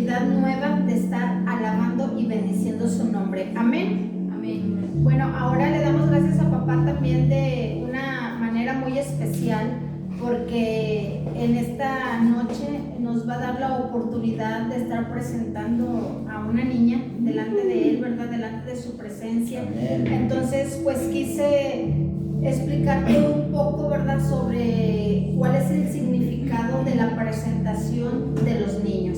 oportunidad nueva de estar alabando y bendiciendo su nombre. Amén. Amén. Bueno, ahora le damos gracias a papá también de una manera muy especial, porque en esta noche nos va a dar la oportunidad de estar presentando a una niña delante de él, ¿verdad? Delante de su presencia. Amén. Entonces, pues quise explicarte un poco, ¿verdad?, sobre cuál es el significado de la presentación de los niños.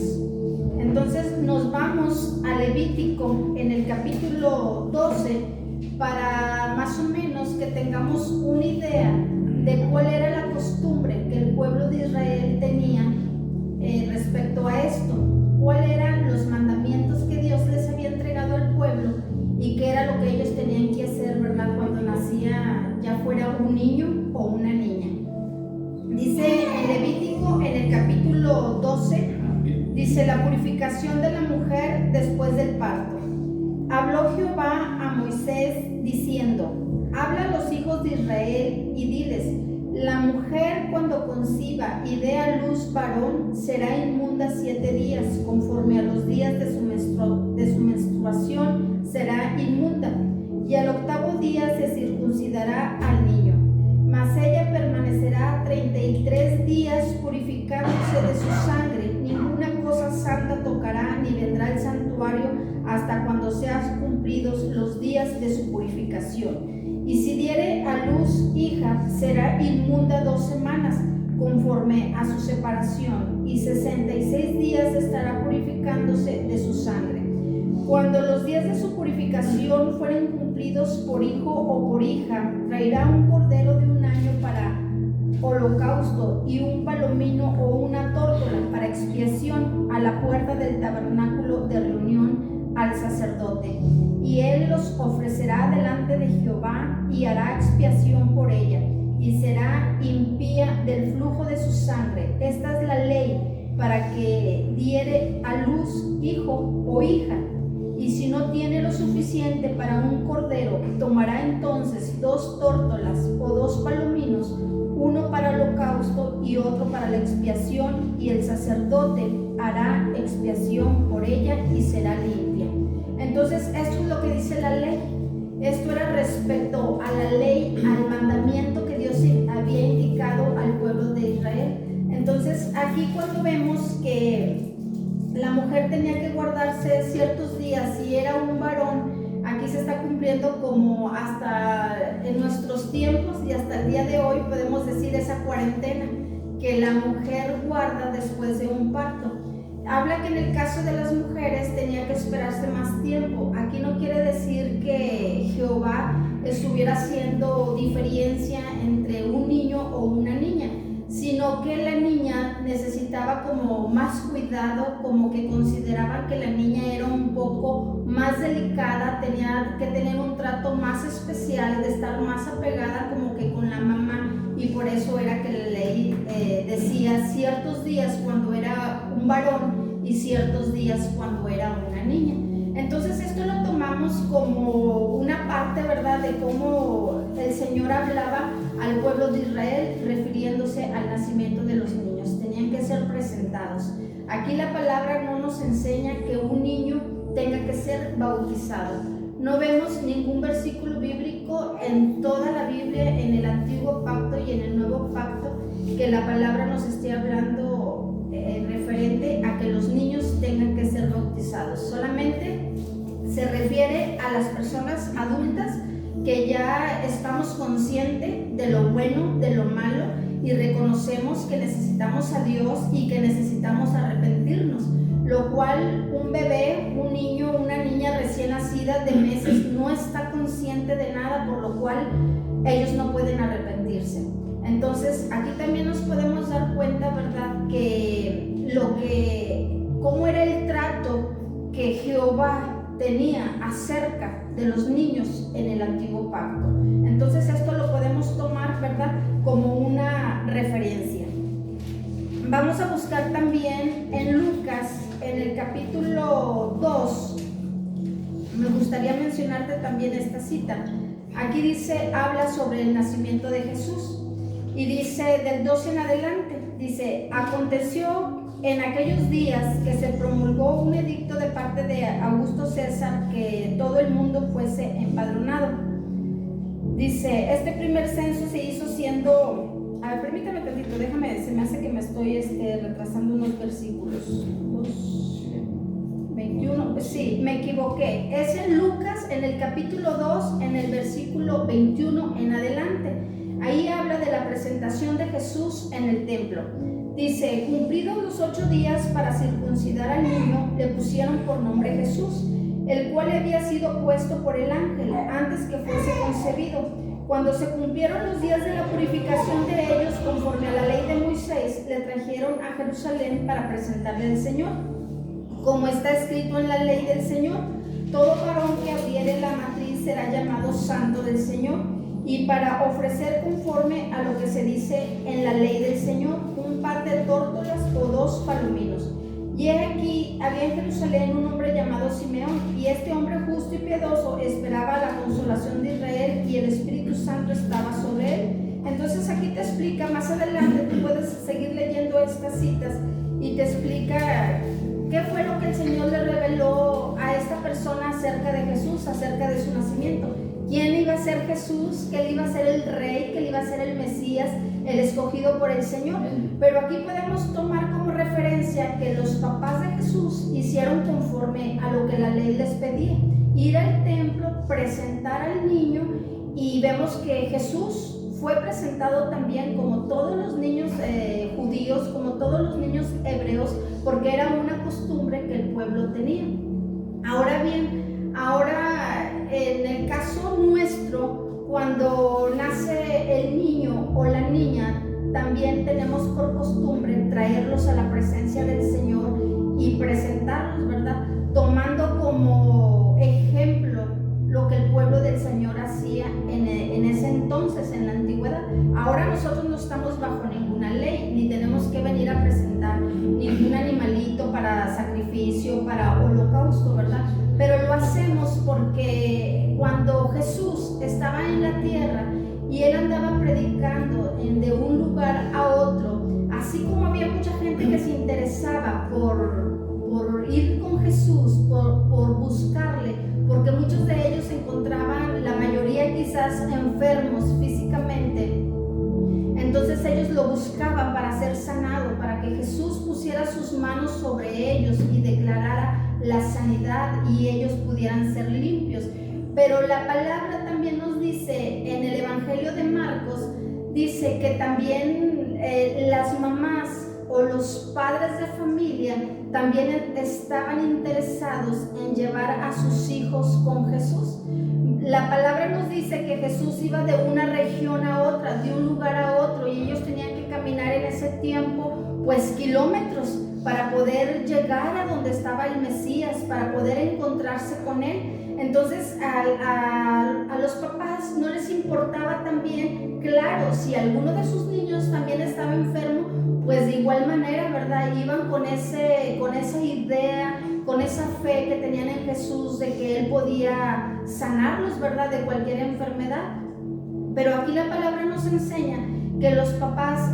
Entonces nos vamos a Levítico en el capítulo 12 para más o menos que tengamos una idea de cuál era la costumbre que el pueblo de Israel tenía respecto a esto, cuáles eran los mandamientos que Dios les había entregado al pueblo y qué era lo que ellos tenían que hacer, ¿verdad?, cuando nacía, ya fuera un niño o una niña. Dice en Levítico en el capítulo 12, dice: la purificación de la mujer después del parto. Habló Jehová a Moisés diciendo: habla a los hijos de Israel y diles: la mujer cuando conciba y dé a luz varón será inmunda 7 días, conforme a los días de su menstruación será inmunda, y al 8º día se circuncidará al niño. Mas ella permanecerá 33 días purificándose de su sangre, ninguna cosa santa tocará, ni vendrá al santuario hasta cuando sean cumplidos los días de su purificación. Y si diere a luz hija, será inmunda 2 semanas, conforme a su separación, y 66 días estará purificándose de su sangre. Cuando los días de su purificación fueren cumplidos por hijo o por hija, traerá un cordero de 1 año para holocausto y un palomino o una tórtola para expiación a la puerta del tabernáculo de reunión al sacerdote, y él los ofrecerá delante de Jehová y hará expiación por ella, y será impía del flujo de su sangre. Esta es la ley para que diere a luz hijo o hija. Y si no tiene lo suficiente para un cordero, tomará entonces 2 tórtolas o 2 palominos, uno para holocausto y otro para la expiación, y el sacerdote hará expiación por ella y será limpia. Entonces, esto es lo que dice la ley. Esto era respecto a la ley, al mandamiento que Dios había indicado al pueblo de Israel. Entonces, aquí cuando vemos que la mujer tenía que guardarse ciertos días, si era un varón, aquí se está cumpliendo como hasta en nuestros tiempos y hasta el día de hoy podemos decir esa cuarentena que la mujer guarda después de un parto. Habla que en el caso de las mujeres tenía que esperarse más tiempo. Aquí no quiere decir que Jehová estuviera haciendo diferencia entre un niño o una niña, sino que la niña necesitaba como más cuidado, como que consideraban que la niña era un poco más delicada, tenía que tener un trato más especial, de estar más apegada como que con la mamá, y por eso era que la ley decía ciertos días cuando era un varón y ciertos días cuando era una niña. Entonces esto lo tomamos como una parte, ¿verdad?, de cómo el Señor hablaba al pueblo de Israel refiriéndose al nacimiento de los niños. Tenían que ser presentados. Aquí la palabra no nos enseña que un niño tenga que ser bautizado. No vemos ningún versículo bíblico en toda la Biblia, en el Antiguo Pacto y en el Nuevo Pacto, que la palabra nos esté hablando referente a que los niños tengan que ser bautizados. Solamente se refiere a las personas adultas que ya estamos conscientes de lo bueno, de lo malo, y reconocemos que necesitamos a Dios y que necesitamos arrepentirnos, lo cual un bebé, un niño, una niña recién nacida de meses no está consciente de nada, por lo cual ellos no pueden arrepentirse. Entonces aquí también nos podemos dar cuenta, ¿verdad?, cómo era el trato que Jehová tenía acerca de los niños en el Antiguo Pacto. Entonces esto lo podemos tomar, ¿verdad?, como una referencia. Vamos a buscar también en Lucas, en el capítulo 2. Me gustaría mencionarte también esta cita. Aquí dice, habla sobre el nacimiento de Jesús, y dice del 12 en adelante, dice: aconteció en aquellos días que se promulgó un edicto de parte de Augusto César que todo el mundo fuese empadronado. Dice, este primer censo se hizo siendo, a ver, permítame tantito, se me hace que me estoy retrasando unos versículos. 21, sí, me equivoqué. Es en Lucas, en el capítulo 2, en el versículo 21 en adelante. Ahí habla de la presentación de Jesús en el templo. Dice, cumplidos los 8 días para circuncidar al niño, le pusieron por nombre Jesús, el cual había sido puesto por el ángel antes que fuese concebido. Cuando se cumplieron los días de la purificación de ellos, conforme a la ley de Moisés, le trajeron a Jerusalén para presentarle al Señor. Como está escrito en la ley del Señor, todo varón que abriere la matriz será llamado santo del Señor, y para ofrecer conforme a lo que se dice en la ley del Señor, un par de tórtolas o 2 palominos. Y he aquí, había en Jerusalén un hombre llamado Simeón, y este hombre justo y piadoso esperaba la consolación de Israel, y el Espíritu Santo estaba sobre él. Entonces aquí te explica, más adelante tú puedes seguir leyendo estas citas, y te explica qué fue lo que el Señor le reveló a esta persona acerca de Jesús, acerca de su nacimiento. ¿Quién iba a ser Jesús? Que él iba a ser el rey, que él iba a ser el Mesías, el escogido por el Señor. Pero aquí podemos tomar como referencia que los papás de Jesús hicieron conforme a lo que la ley les pedía. Ir al templo, presentar al niño, y vemos que Jesús fue presentado también como todos los niños judíos, como todos los niños hebreos, porque era una costumbre que el pueblo tenía. Ahora bien, en el caso nuestro, cuando nace el niño o la niña, también tenemos por costumbre traerlos a la presencia del Señor y presentarlos, ¿verdad? Tomando como ejemplo lo que el pueblo del Señor hacía en ese entonces, en la antigüedad. Ahora nosotros no estamos bajo ninguna ley, ni tenemos que venir a presentar ningún animalito para sacrificio, para holocausto, ¿verdad? Pero lo hacemos porque cuando Jesús estaba en la tierra y él andaba predicando de un lugar a otro, así como había mucha gente que se interesaba por ir con Jesús, por buscarle, porque muchos de ellos se encontraban, la mayoría quizás enfermos físicamente. Entonces ellos lo buscaban para ser sanado, para que Jesús pusiera sus manos sobre ellos y declarara la sanidad y ellos pudieran ser limpios. Pero la palabra también nos dice en el Evangelio de Marcos, dice que también las mamás o los padres de familia también estaban interesados en llevar a sus hijos con Jesús. La palabra nos dice que Jesús iba de una región a otra, de un lugar a otro, y ellos tenían que caminar en ese tiempo pues kilómetros para poder llegar a donde estaba el Mesías, para poder encontrarse con él. Entonces a los papás no les importaba también, claro, si alguno de sus niños también estaba enfermo, pues de igual manera, ¿verdad? Iban con esa idea, con esa fe que tenían en Jesús de que él podía sanarlos, ¿verdad?, de cualquier enfermedad. Pero aquí la palabra nos enseña que los papás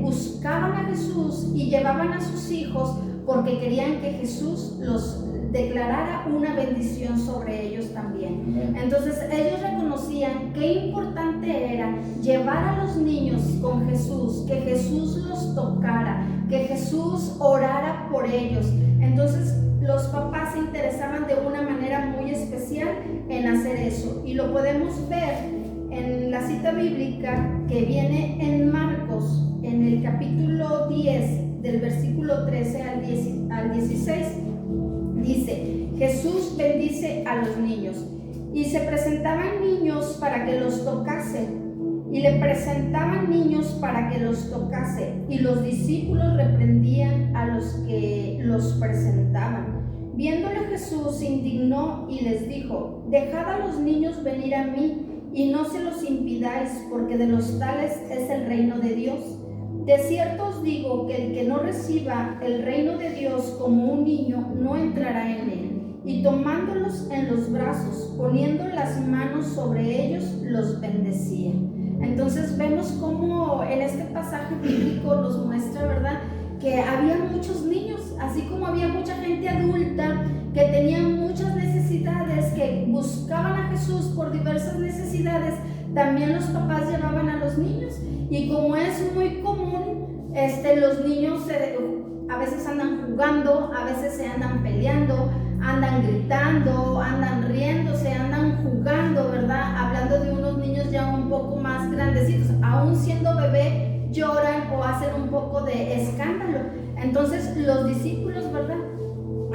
buscaban a Jesús y llevaban a sus hijos porque querían que Jesús los declarara una bendición sobre ellos también. Entonces ellos reconocían qué importante era llevar a los niños con Jesús, que Jesús los tocara, que Jesús orara por ellos. Entonces los papás se interesaban de una manera muy especial en hacer eso, y lo podemos ver en la cita bíblica que viene en Marcos, en el capítulo 10, del versículo 13 al 16, dice: Jesús bendice a los niños, y se presentaban niños para que los tocase, y le presentaban niños para que los tocase, y los discípulos reprendían a los que los presentaban. Viéndole Jesús se indignó y les dijo: dejad a los niños venir a mí, y no se los impidáis, porque de los tales es el reino de Dios. De cierto os digo que el que no reciba el reino de Dios como un niño no entrará en él. Y tomándolos en los brazos, poniendo las manos sobre ellos, los bendecía. Entonces vemos cómo en este pasaje bíblico nos muestra, ¿verdad?, que había muchos niños, así como había mucha gente adulta que tenían muchas necesidades, que buscaban a Jesús por diversas necesidades, también los papás llevaban a los niños. Y como es muy común, los niños a veces andan jugando, a veces se andan peleando, andan gritando, andan riéndose, andan jugando, ¿verdad? Hablando de unos niños ya un poco más grandecitos, aún siendo bebé, lloran o hacen un poco de escándalo. Entonces los discípulos, ¿verdad?,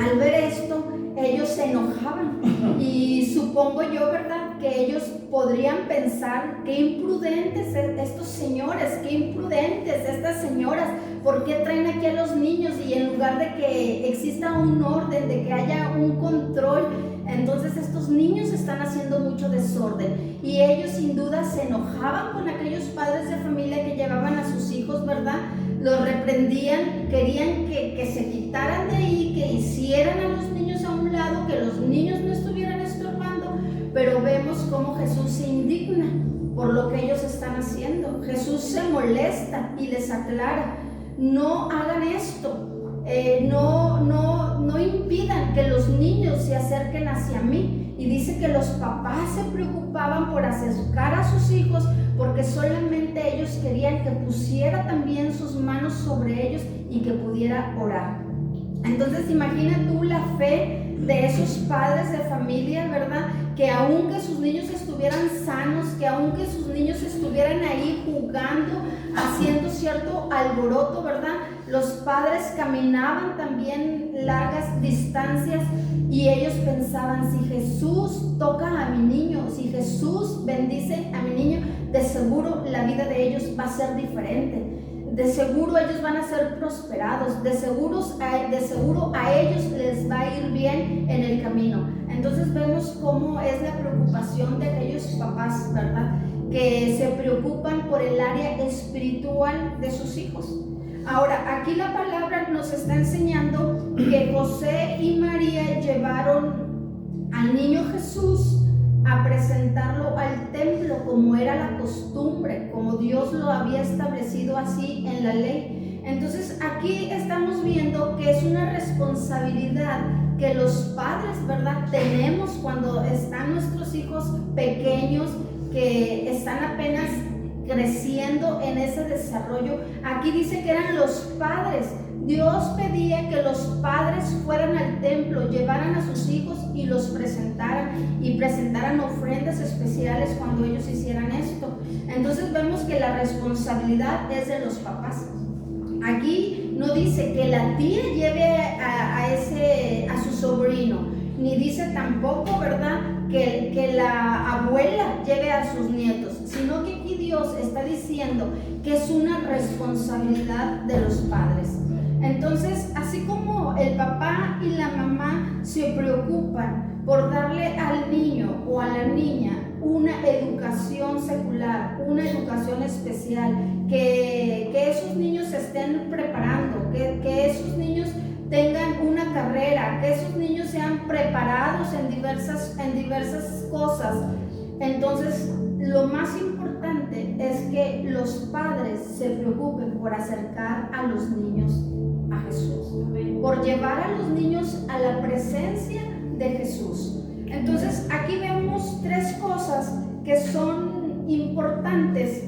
al ver esto, ellos se enojaban. Y supongo yo, ¿verdad?, que ellos podrían pensar: qué imprudentes estos señores, qué imprudentes estas señoras, ¿por qué traen aquí a los niños? Y en lugar de que exista un orden, de que haya un control, entonces estos niños están haciendo mucho desorden. Y ellos sin duda se enojaban con aquellos padres de familia que llevaban a sus hijos, ¿verdad? Los reprendían, querían que se quitaran de ahí, que hicieran a los niños a un lado, que los niños no estuvieran estorbando. Pero vemos cómo Jesús se indigna por lo que ellos están haciendo. Jesús se molesta y les aclara: no hagan esto, no impidan que los niños se acerquen hacia mí. Y dice que los papás se preocupaban por acercar a sus hijos, porque solamente ellos querían que pusiera también sus manos sobre ellos y que pudiera orar. Entonces imagina tú la fe de esos padres de familia, ¿verdad? Que aunque sus niños estuvieran sanos, que aunque sus niños estuvieran ahí jugando, haciendo cierto alboroto, ¿verdad?, los padres caminaban también largas distancias y ellos pensaban: si Jesús toca a mi niño, si Jesús bendice a mi niño, de seguro la vida de ellos va a ser diferente. De seguro ellos van a ser prosperados, de seguro a ellos les va a ir bien en el camino. Entonces vemos cómo es la preocupación de aquellos papás, ¿verdad?, que se preocupan por el área espiritual de sus hijos. Ahora, aquí la palabra nos está enseñando que José y María llevaron al niño Jesús a presentarlo al templo, como era la costumbre, como Dios lo había establecido así en la ley. Entonces aquí estamos viendo que es una responsabilidad que los padres, ¿verdad?, tenemos cuando están nuestros hijos pequeños, que están apenas creciendo en ese desarrollo. Aquí dice que eran los padres. Dios pedía que los padres fueran al templo, llevaran a sus hijos y los presentaran ofrendas especiales cuando ellos hicieran esto. Entonces vemos que la responsabilidad es de los papás. Aquí no dice que la tía lleve a su sobrino, ni dice tampoco, ¿verdad?, que la abuela lleve a sus nietos, sino que aquí Dios está diciendo que es una responsabilidad de los padres. Entonces, así como el papá y la mamá se preocupan por darle al niño o a la niña una educación secular, una educación especial, que esos niños se estén preparando, que esos niños tengan una carrera, que esos niños sean preparados en diversas cosas. Entonces, lo más importante es que los padres se preocupen por acercar a los niños a Jesús, por llevar a los niños a la presencia de Jesús. Entonces, aquí vemos tres cosas que son importantes,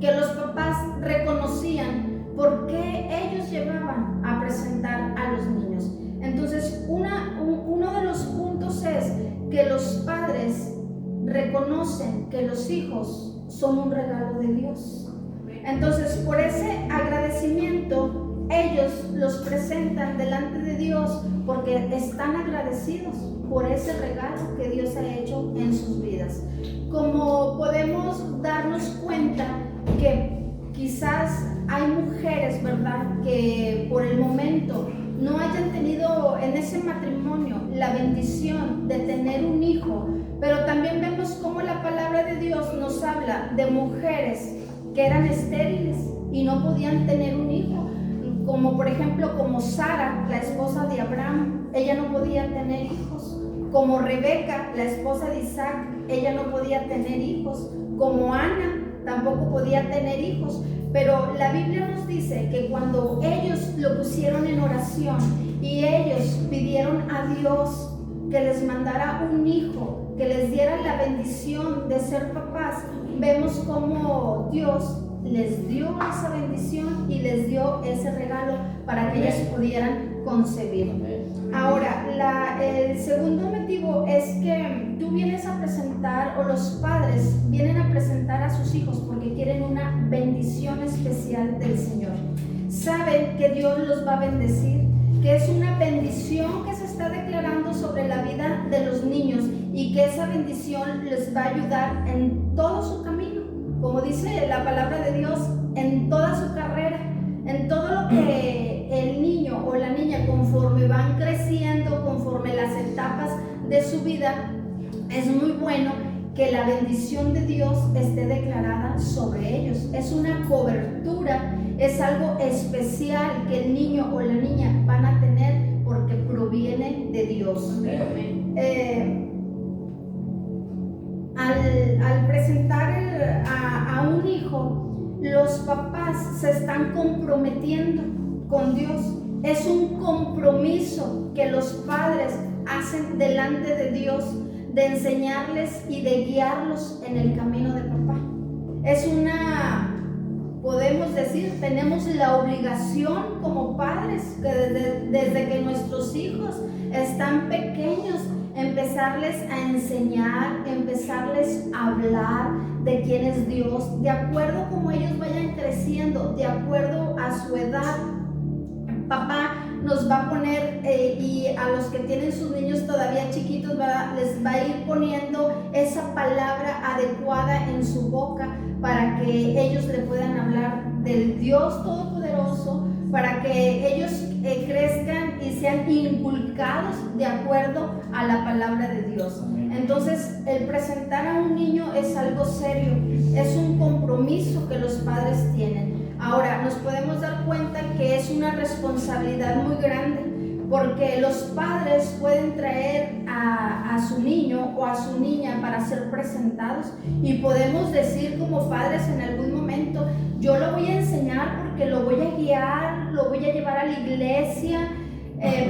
que los papás reconocían por qué ellos llevaban a presentar a los niños. Entonces, uno de los puntos es que los padres reconocen que los hijos son un regalo de Dios. Entonces, por ese agradecimiento, ellos los presentan delante de Dios porque están agradecidos por ese regalo que Dios ha hecho en sus vidas. Como podemos darnos cuenta que quizás hay mujeres, ¿verdad?, que por el momento no hayan tenido en ese matrimonio la bendición de tener un hijo, pero también vemos cómo la palabra de Dios nos habla de mujeres que eran estériles y no podían tener un hijo, como por ejemplo como Sara, la esposa de Abraham, ella no podía tener hijos, como Rebeca, la esposa de Isaac, ella no podía tener hijos, como Ana tampoco podía tener hijos. pero la Biblia nos dice que cuando ellos lo pusieron en oración y ellos pidieron a Dios que les mandara un hijo, que les diera la bendición de ser papás, vemos cómo Dios les dio esa bendición y les dio ese regalo para que ellos pudieran concebir. Ahora, el segundo motivo es que tú vienes a presentar, o los padres vienen a presentar a sus hijos porque quieren una bendición especial del Señor. Saben que Dios los va a bendecir, que es una bendición que se está declarando sobre la vida de los niños y que esa bendición les va a ayudar en todo su camino, como dice la palabra de Dios, en toda su carrera, en todo lo que el niño o la niña, conforme van creciendo, conforme las etapas de su vida, es muy bueno que la bendición de Dios esté declarada sobre ellos. Es una cobertura, es algo especial que el niño o la niña van a tener porque proviene de Dios. Al presentar a un hijo, los papás se están comprometiendo con Dios. Es un compromiso que los padres hacen delante de Dios, de enseñarles y de guiarlos en el camino de papá. Podemos decir, tenemos la obligación como padres, que desde que nuestros hijos están pequeños, empezarles a enseñar, empezarles a hablar de quién es Dios, de acuerdo a cómo ellos vayan creciendo, de acuerdo a su edad. Papá nos va a poner, y a los que tienen sus niños todavía chiquitos, les va a ir poniendo esa palabra adecuada en su boca para que ellos le puedan hablar del Dios Todopoderoso, para que ellos crezcan y sean inculcados de acuerdo a la palabra de Dios. Entonces, el presentar a un niño es algo serio, es un compromiso que los padres tienen. Ahora, nos podemos dar cuenta que es una responsabilidad muy grande, porque los padres pueden traer a su niño o a su niña para ser presentados, y podemos decir como padres en algún momento: yo lo voy a enseñar porque lo voy a guiar, lo voy a llevar a la iglesia,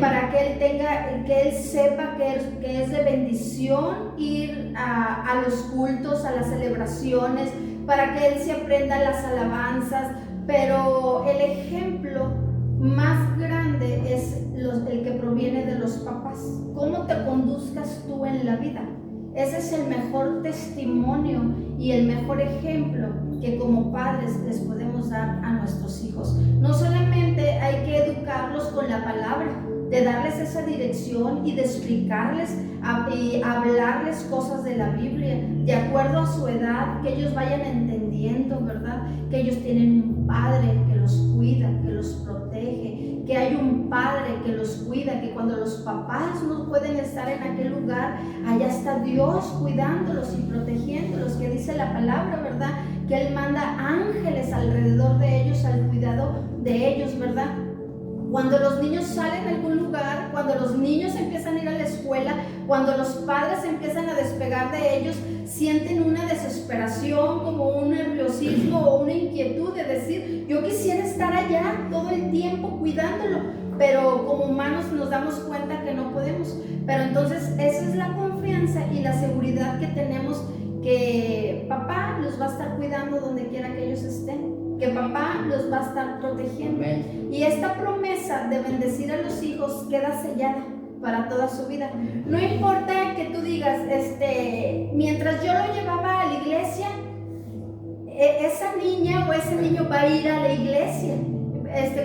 para que él sepa que es de bendición ir a los cultos, a las celebraciones, para que él se aprenda las alabanzas. Pero el ejemplo más grande es el que proviene de los papás. ¿Cómo te conduzcas tú en la vida? Ese es el mejor testimonio y el mejor ejemplo que como padres les podemos dar a nuestros hijos. No solamente hay que educarlos con la palabra, de darles esa dirección y de explicarles y hablarles cosas de la Biblia de acuerdo a su edad, que ellos vayan entendiendo, ¿verdad? Que ellos tienen un padre que los cuida, que los protege, que hay un padre que los cuida, que cuando los papás no pueden estar en aquel lugar, allá está Dios cuidándolos y protegiéndolos, que dice la palabra, ¿verdad? Que Él manda ángeles alrededor de ellos al cuidado de ellos, ¿verdad? Cuando los niños salen a algún lugar, cuando los niños empiezan a ir a la escuela, cuando los padres empiezan a despegar de ellos, sienten una desesperación, como un nerviosismo o una inquietud de decir: yo quisiera estar allá todo el tiempo cuidándolo, pero como humanos nos damos cuenta que no podemos. Pero entonces esa es la confianza y la seguridad que tenemos, que papá los va a estar cuidando donde quiera que ellos estén, que papá los va a estar protegiendo. Y esta promesa de bendecir a los hijos queda sellada para toda su vida. No importa que tú digas, mientras yo lo llevaba a la iglesia, esa niña o ese niño va a ir a la iglesia.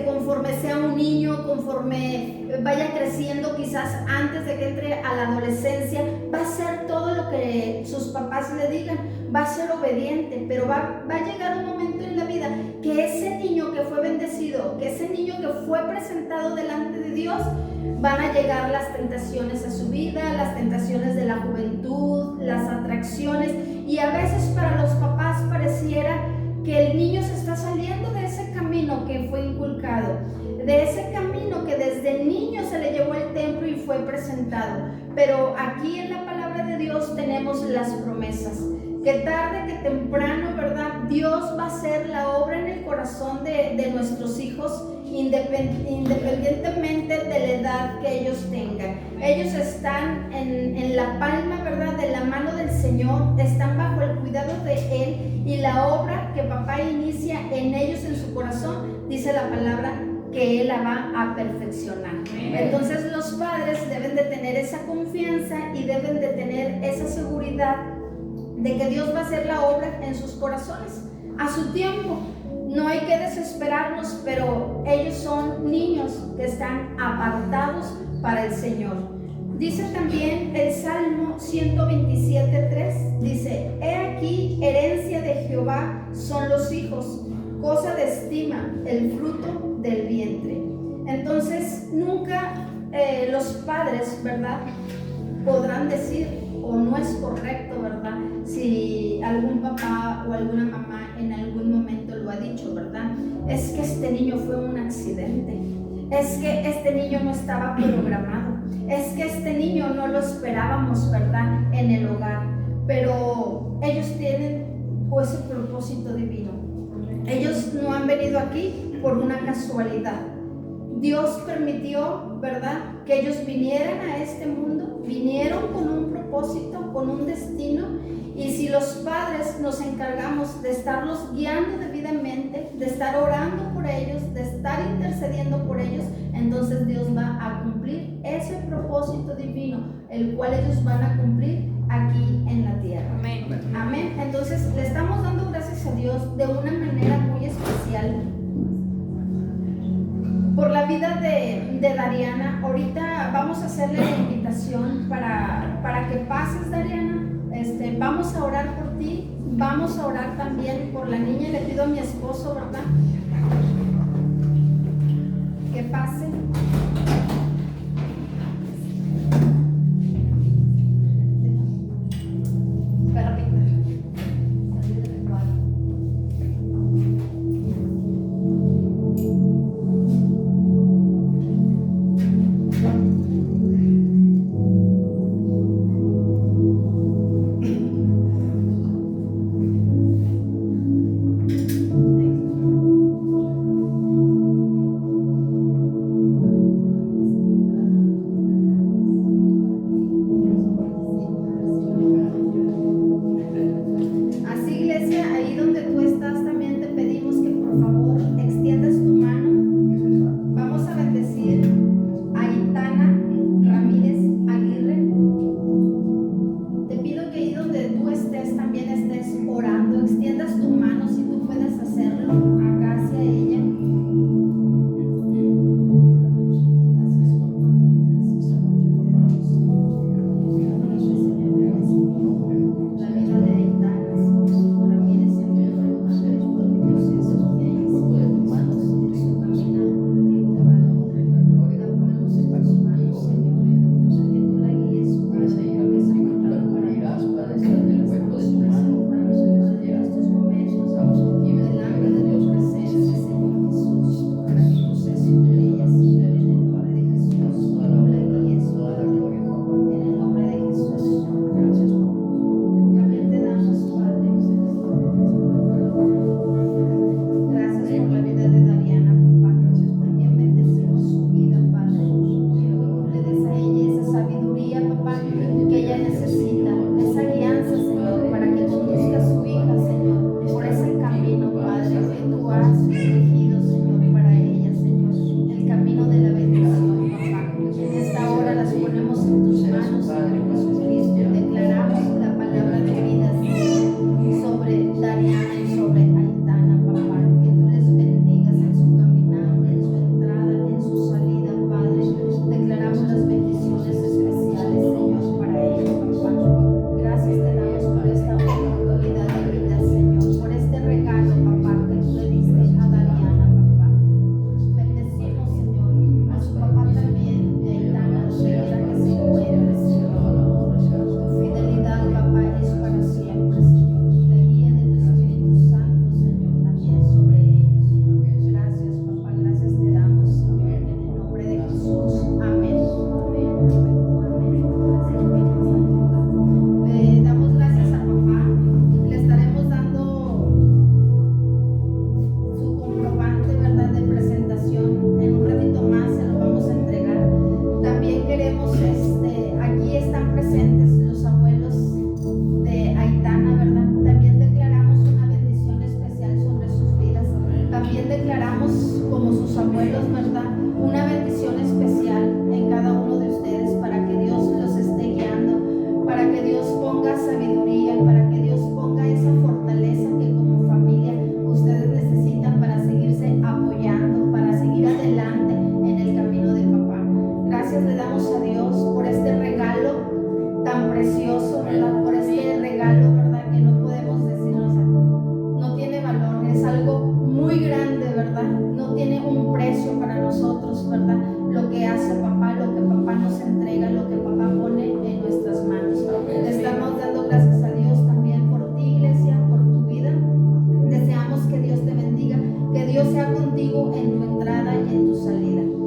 Conforme sea un niño, conforme vaya creciendo, quizás antes de que entre a la adolescencia, va a hacer todo lo que sus papás le digan, va a ser obediente, pero va a llegar un momento en la vida que ese niño que fue bendecido, que ese niño que fue presentado delante de Dios, van a llegar las tentaciones a su vida, las tentaciones de la juventud, las atracciones, y a veces para los papás pareciera que el niño se está saliendo de ese camino que fue inculcado, de ese camino que desde niño se le llevó al templo y fue presentado. Pero aquí en la palabra de Dios tenemos las promesas, que tarde que temprano, ¿verdad? Dios va a hacer la obra en el corazón de nuestros hijos, independientemente de la edad que ellos tengan. Ellos están en la palma, ¿verdad?, de la mano del Señor, están bajo el cuidado de Él, y la obra que papá inicia en ellos, en su corazón, dice la palabra que Él la va a perfeccionar. Entonces los padres deben de tener esa confianza y deben de tener esa seguridad de que Dios va a hacer la obra en sus corazones a su tiempo. No hay que desesperarnos, pero ellos son niños que están apartados para el Señor. Dice también el Salmo 127:3, dice: he aquí, herencia de Jehová son los hijos, cosa de estima el fruto del vientre. Entonces nunca los padres, ¿verdad?, podrán decir, o no es correcto, ¿verdad?, si algún papá o alguna mamá en algún momento lo ha dicho, ¿verdad?, es que este niño fue un accidente, es que este niño no estaba programado, es que este niño no lo esperábamos, ¿verdad?, en el hogar. Pero ellos tienen ese propósito divino. Ellos no han venido aquí por una casualidad. Dios permitió, ¿verdad?, que ellos vinieran a este mundo, vinieron con un propósito, con un destino, y si los padres nos encargamos de estarlos guiando debidamente, de estar orando por ellos, de estar intercediendo por ellos, entonces Dios va a cumplir ese propósito divino, el cual ellos van a cumplir aquí en la tierra. Amén. Amén. Entonces le estamos dando gracias a Dios de una manera muy especial por la vida de Dariana. Ahorita vamos a hacerle la invitación para que pases, Dariana. Vamos a orar por ti, vamos a orar también por la niña. Le pido a mi esposo, ¿verdad?, que pase. sabiduría, para que Dios ponga esa fortaleza que como familia ustedes necesitan para seguirse apoyando, para seguir adelante en el camino de papá. Gracias le damos a Dios por este regalo tan precioso, ¿verdad? Por este regalo, ¿verdad? Que no podemos decir, o sea, no tiene valor, es algo muy grande, ¿verdad? No tiene un precio para nosotros, ¿verdad? Lo que hace papá, lo que papá nos entrega, lo que papá pone en nuestras manos. Le estamos dando gracias a Dios también por ti, iglesia, por tu vida. Deseamos que Dios te bendiga, que Dios sea contigo en tu entrada y en tu salida.